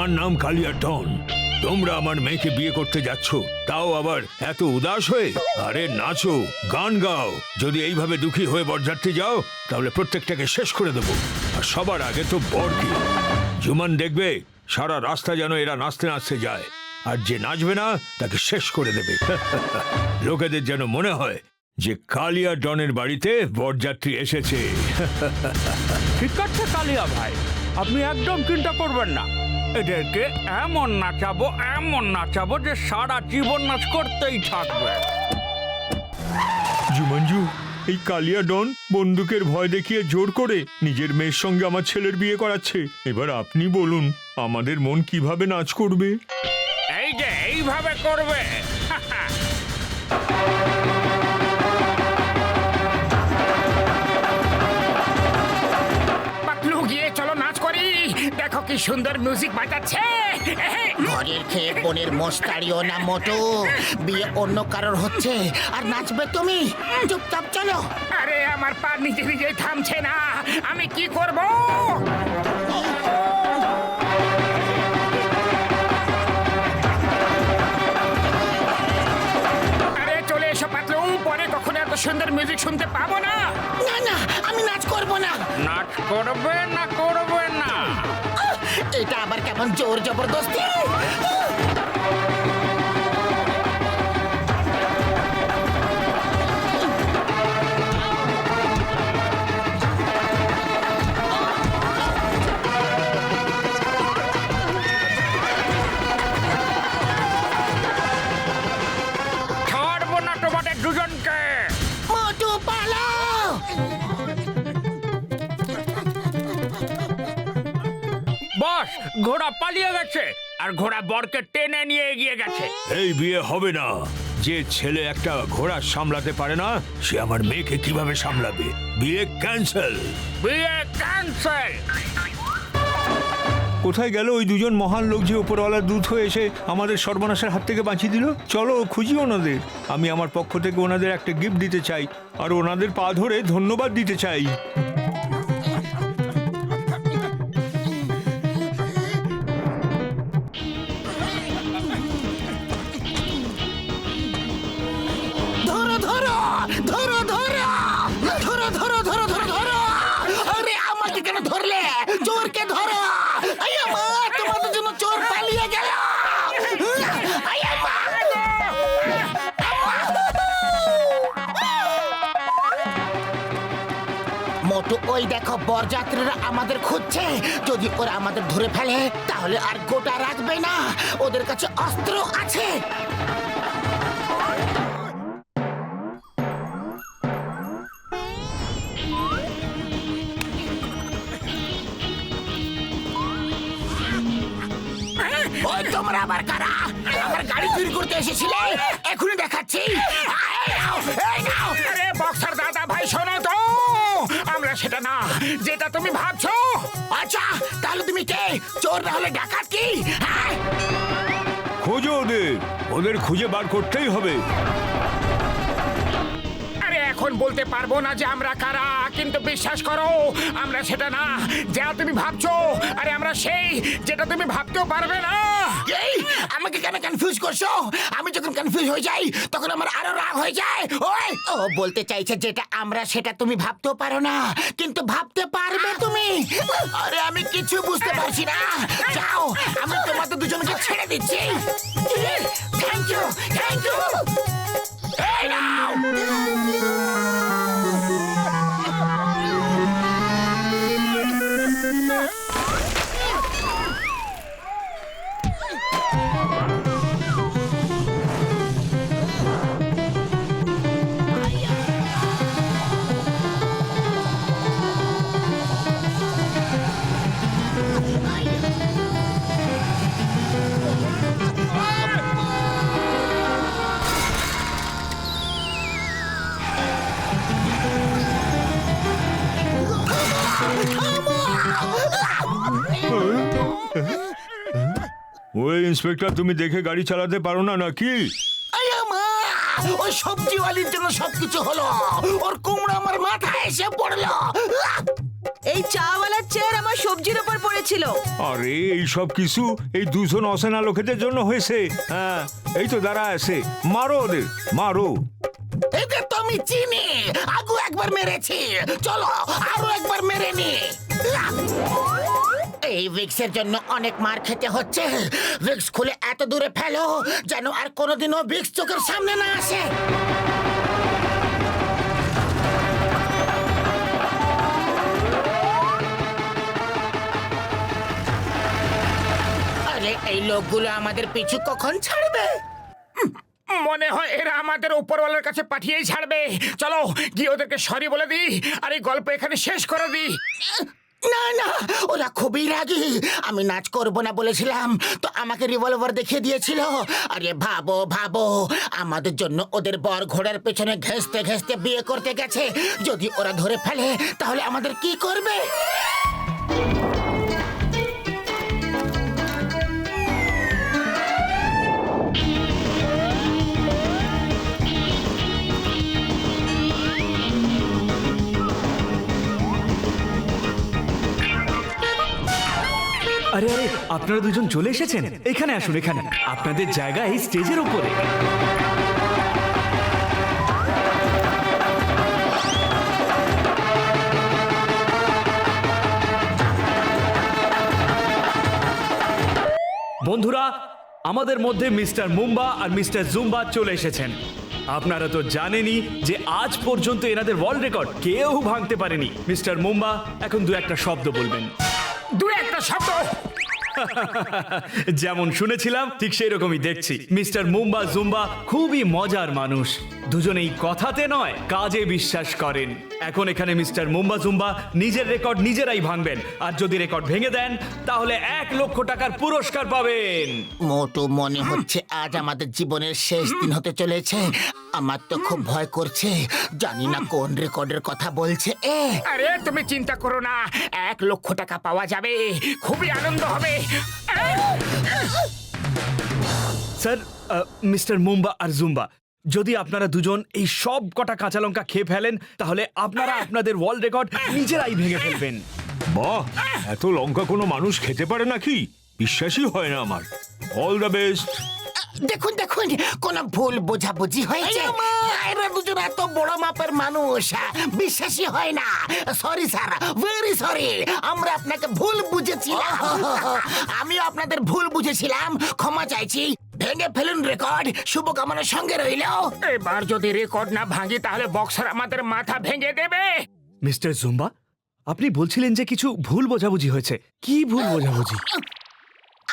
আমার নাম কালিয়া ডন। তোমরা আমার মেয়েকে বিয়ে করতে যাচ্ছ, তাও আবার এত উদাস হয়ে। আরে নাচো, গান গাও। যদি এইভাবে দুঃখী হয়ে বরযাত্রী যাও তাহলে প্রত্যেকটাকে শেষ করে দেবো। আর সবার আগে তো বরকে। জুমান দেখবে সারা রাস্তা যেন এরা নাচতে নাচতে যায়, আর যে নাচবে না তাকে শেষ করে দেবে। লোকেদের যেন মনে হয় যে কালিয়া ডনের বাড়িতে বরযাত্রী এসেছে। ঠিক আছে কালিয়া ভাই, আপনি একদম চিন্তা করবেন না। এদেরকে এমন নাচাবো যে সারা জীবন নাচ করতেই থাকবে। জুমানজু, এই কালিয়া ডন বন্দুকের ভয় দেখিয়ে জোর করে নিজের মেয়ের সঙ্গে আমার ছেলের বিয়ে করাচ্ছে। এবার আপনি বলুন আমাদের মন কিভাবে নাচ করবে? এই যে এইভাবে করবে। পাতলু, গিয়ে চলো নাচ করি। দেখো কি সুন্দর মিউজিক বাজাচ্ছে। ঘরের খেয়ে বোনের মোস্তারিও না মোটু। বিয়ে অন্য কারোর হচ্ছে আর নাচবে তুমি? চুপচাপ চলো। আরে আমার পা নিজে নিজেই থামছে না, আমি কি করব? আরে চলে এসো পাতলু, পরে কখনো এত সুন্দর মিউজিক শুনতে পাবো না। না না, আমি নাচ করবো না। নাচ করবে না করবে না? এটা আবার কেমন জোর জবরদস্তি? ছাড়বো না তোমাদের দুজনকে। মোটু পালাও। বস, ঘোড়া পালিয়ে গেছে আর ঘোড়া বরকে টেনে নিয়ে এগিয়ে গেছে। এই বিয়ে হবে না। যে ছেলে একটা ঘোড়া সামলাতে পারে না সে আমার মেয়েকে কিভাবে সামলাবে? বিয়ে ক্যান্সেল। বিয়ে ক্যান্সেল। কোথায় গেল ওই দুজন মহান লোক যে উপরওয়ালার দূত হয়ে এসে আমাদের সর্বনাশের হাত থেকে বাঁচিয়ে দিল? চলো খুঁজি ওনাদের। আমি আমার পক্ষ থেকে ওনাদের একটা গিফট দিতে চাই আর ওনাদের পা ধরে ধন্যবাদ দিতে চাই। ধরো ধরো ধরো ধরো ধরো ধরো ধরো ধরো ধরো। আরে আমাকে কেন ধরলে? চোরকে ধরো। আয়া মা, তোমাদের জন্য চোর পালিয়ে গেল। আয়া মা। মোটু, ওই দেখো বরযাত্রীরা আমাদের খুঁজছে। যদি ওরা আমাদের ধরে ফেলে তাহলে আর গোটা রাখবে না। ওদের কাছে অস্ত্র আছে। ওই তোমরা আবার কারা? আমার গাড়ি চুরি করতে এসেছিলে? এখনই দেখাচ্ছি। এই নাও, এই নাও। আরে বক্সার দাদা ভাই, শোনো তো, আমরা সেটা না যেটা তুমি ভাবছো। আচ্ছা, তাহলে তুমি কে? চোর না হলে ডাকাত কি? হ্যাঁ? খোঁজো ওদের, ওদের খুঁজে বার করতেই হবে। আরে এখন বলতে পারবো না যে আমরা কারা, কিন্তু বিশ্বাস করো আমরা সেটা না যা তুমি ভাবছো। আরে আমরা সেই যেটা তুমি ভাবতেও পারবে না। এই, আমাকে কেন কনফিউজ করছো? আমি যখন কনফিউজ হয়ে যাই তখন আমার আরো রাগ হয়ে যায়। ওই, ও বলতে চাইছে যেটা আমরা সেটা তুমি ভাবতেও পারো না, কিন্তু ভাবতে পারবে তুমি। আরে আমি কিছু বুঝতে পারছি না। যাও, আমি তোমাদের দুজনকে ছেড়ে দিচ্ছি। Thank you, thank you. এই নাও। ওই ইন্সপেক্টর, তুমি দেখে গাড়ি চালাতে পারো না নাকি? আয়া মা, ওই সবজিওয়ালির জন্য সবকিছু হলো। ওর কুমড়া আমার মাথায় এসে পড়লো। এই চাওয়ালার চেয়ার আমার সবজির উপর পড়ে হয়েছিল? আরে এই সব কিছু এই দুজন অচেনা লোকেদের জন্য হয়েছে। হ্যাঁ, এই তো দাঁড়া আছে, মারো ওদের, মারো। এদের তো আমি চিনি, আগু একবার মেরেছি, চলো আরো একবার মেরে নি। এই ভিক্সের জন্য অনেক মার খেতে হচ্ছে। ভিক্স খুলে এত দূরে ফেলো যেন আর কোনোদিনও ভিক্স চোখের সামনে না আসে। আরে এই লোকগুলো আমাদের পিছু কখন ছাড়বে? মনে হয় এরা আমাদের উপরওয়ালার কাছে পাঠিয়েই ছাড়বে। চলো গিয়ে ওদেরকে সরি বলে দিই আর এই গল্প এখানে শেষ করে দিই। না না, ওরা খুবই রাগী। আমি নাচ করব না বলেছিলাম তো আমাকে রিভলভার দেখিয়ে দিয়েছিল। আরে ভাবো ভাবো, আমাদের জন্য ওদের বর ঘোড়ার পেছনে ঘেঁষতে ঘেঁষতে বিয়ে করতে গেছে। যদি ওরা ধরে ফেলে তাহলে আমাদের কি করবে? আরে আরে, আপনারা দুজন চলে এসেছেন। এখানে আসুন, এখানে আপনাদের জায়গা এই স্টেজের উপরে। বন্ধুরা, আমাদের মধ্যে মিস্টার মুম্বা আর মিস্টার জুম্বা চলে এসেছেন। আপনারা তো জানেনই যে আজ পর্যন্ত এনাদের ওয়ার্ল্ড রেকর্ড কেউ ভাঙতে পারেনি। মিস্টার মুম্বা এখন দু একটা শব্দ বলবেন। দু একটা শব্দ? যেমন শুনেছিলাম ঠিক সেই রকমই দেখছি। মিস্টার মুম্বা জুম্বা খুবই মজার মানুষ। দুজনেই কথাতে নয় কাজে বিশ্বাস করেন। এখন এখানে মিস্টার মুম্বা জুম্বা নিজের রেকর্ড নিজেরাই ভাঙবেন, আর যদি রেকর্ড ভেঙে দেন তাহলে 1 লক্ষ টাকার পুরস্কার পাবেন। মোটু মনে হচ্ছে আজ আমাদের জীবনের শেষ দিন হতে চলেছে। আমার তো খুব ভয় করছে, জানি না কোন রেকর্ডের কথা বলছে। আরে তুমি চিন্তা করো না, 1 লক্ষ টাকা পাওয়া যাবে, খুবই আনন্দ হবে। স্যার, মিস্টার মুম্বা আর জুম্বা, যদি আপনারা দুজন এই সব কটা কাঁচা লঙ্কা খেয়ে ফেলেন তাহলে আপনারা আপনাদের ওয়ার্ল্ড রেকর্ড নিজেরাই ভেঙে ফেলবেন। বাহ, এত লঙ্কা কোনো মানুষ খেতে পারে নাকি? বিশ্বাসই হয় না আমার। All the best. দেখুন দেখুন, কোন ভুল বোঝাবুঝি হয়েছে। এরা দুজন এত বড় মাপের মানুষ, বিশ্বাসই হয় না। সরি স্যার, ভেরি সরি, আমরা আপনাকে ভুল বুঝেছিলাম। আমিও আপনাদের ভুল বুঝেছিলাম, ক্ষমা চাইছি। ভেঙে ফেলুন রেকর্ড, শুভকামনার সঙ্গে রইল। এবার যদি রেকর্ড না ভাঙি তাহলে বক্সার আমাদের মাথা ভেঙে দেবে। মিস্টার জুম্বা, আপনি বলছিলেন যে কিছু ভুল বোঝাবুঝি হয়েছে। কি ভুল বোঝাবুঝি?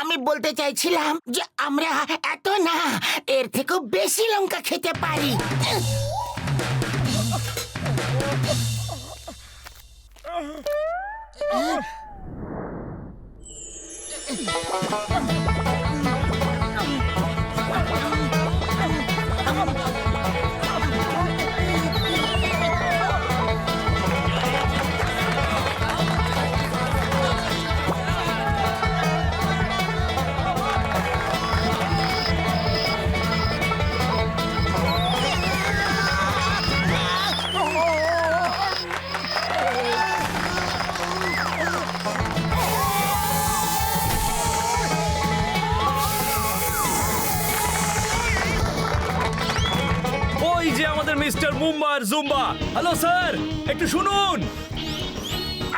আমি বলতে চাইছিলাম যে আমরা এত না, এর থেকেও বেশি লঙ্কা খেতে পারি। ওই যে আমাদের মিস্টার মুম্বা আর জুম্বা। হ্যালো স্যার, একটু শুনুন।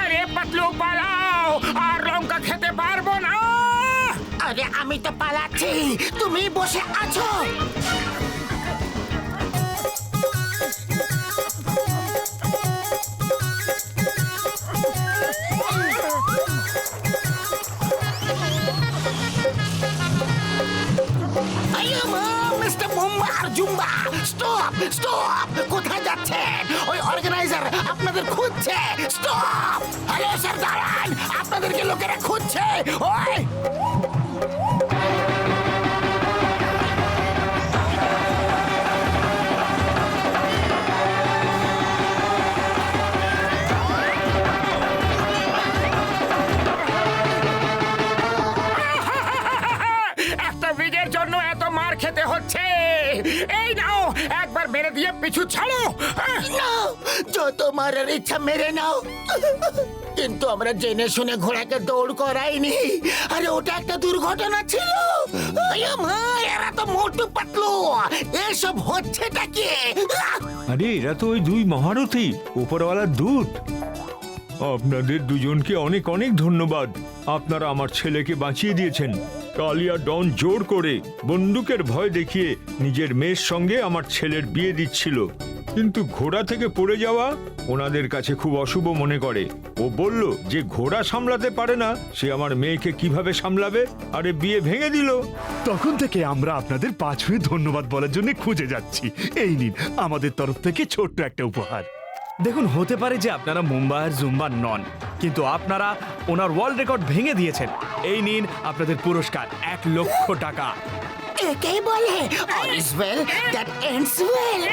আরে পাতলু পালাও, আর লঙ্কা খেতে পারবো না। আরে আমি তো পালাচ্ছি, তুমি বসে আছো। মিস্টার মুম্বা আর জুম্বা, স্টপ স্টপ, কোথায় যাচ্ছেন? ওই অর্গানাইজার আপনাদের খুঁজছে। স্টপ! হ্যালো স্যার, দাঁড়ান, আপনাদেরকে লোকেরা খুঁজছে। ওই একটা বিজের জন্য এত মার খেতে হচ্ছে। এই নাও, একবার মেরে দিয়ে পিছু ছাড়ো। না, যত মারার ইচ্ছা মেরে নাও, কিন্তু আমরা জেনে শুনে ঘোড়াকে দৌড় করাইনি। আরে ওটা একটা দুর্ঘটনা ছিল। আয়া মা, এরা তো মোটু পাতলু, এসব হচ্ছেটা কি? আরে এরা তো ওই দুই মহারথী, উপরওয়ালার দূত। আপনাদের দুজনকে অনেক অনেক ধন্যবাদ। আপনারা আমার ছেলেকে বাঁচিয়ে দিয়েছেন। কালিয়া ডন জোর করে বন্দুকের ভয় দেখিয়ে নিজের মেয়ের সঙ্গে আমার ছেলের বিয়ে দিচ্ছিল, কিন্তু ঘোড়া থেকে পড়ে যাওয়া ওনাদের কাছে খুব অশুভ মনে করে। ও বলল যে ঘোড়া সামলাতে পারে না, সে আমার মেয়েকে কিভাবে সামলাবে, আরে বিয়ে ভেঙে দিল। তখন থেকে আমরা আপনাদের 5 মিনিট ধন্যবাদ বলার জন্য খুঁজে যাচ্ছি। এই নিন আমাদের তরফ থেকে ছোট্ট একটা উপহার। দেখুন, হতে পারে যে আপনারা মুম্বা আর জুম্বা নন, কিন্তু আপনারা ওনার ওয়ার্ল্ড রেকর্ড ভেঙে দিয়েছেন। এই নিন আপনাদের পুরস্কার, 1 লক্ষ টাকা। একেই বলে all is well that ends well।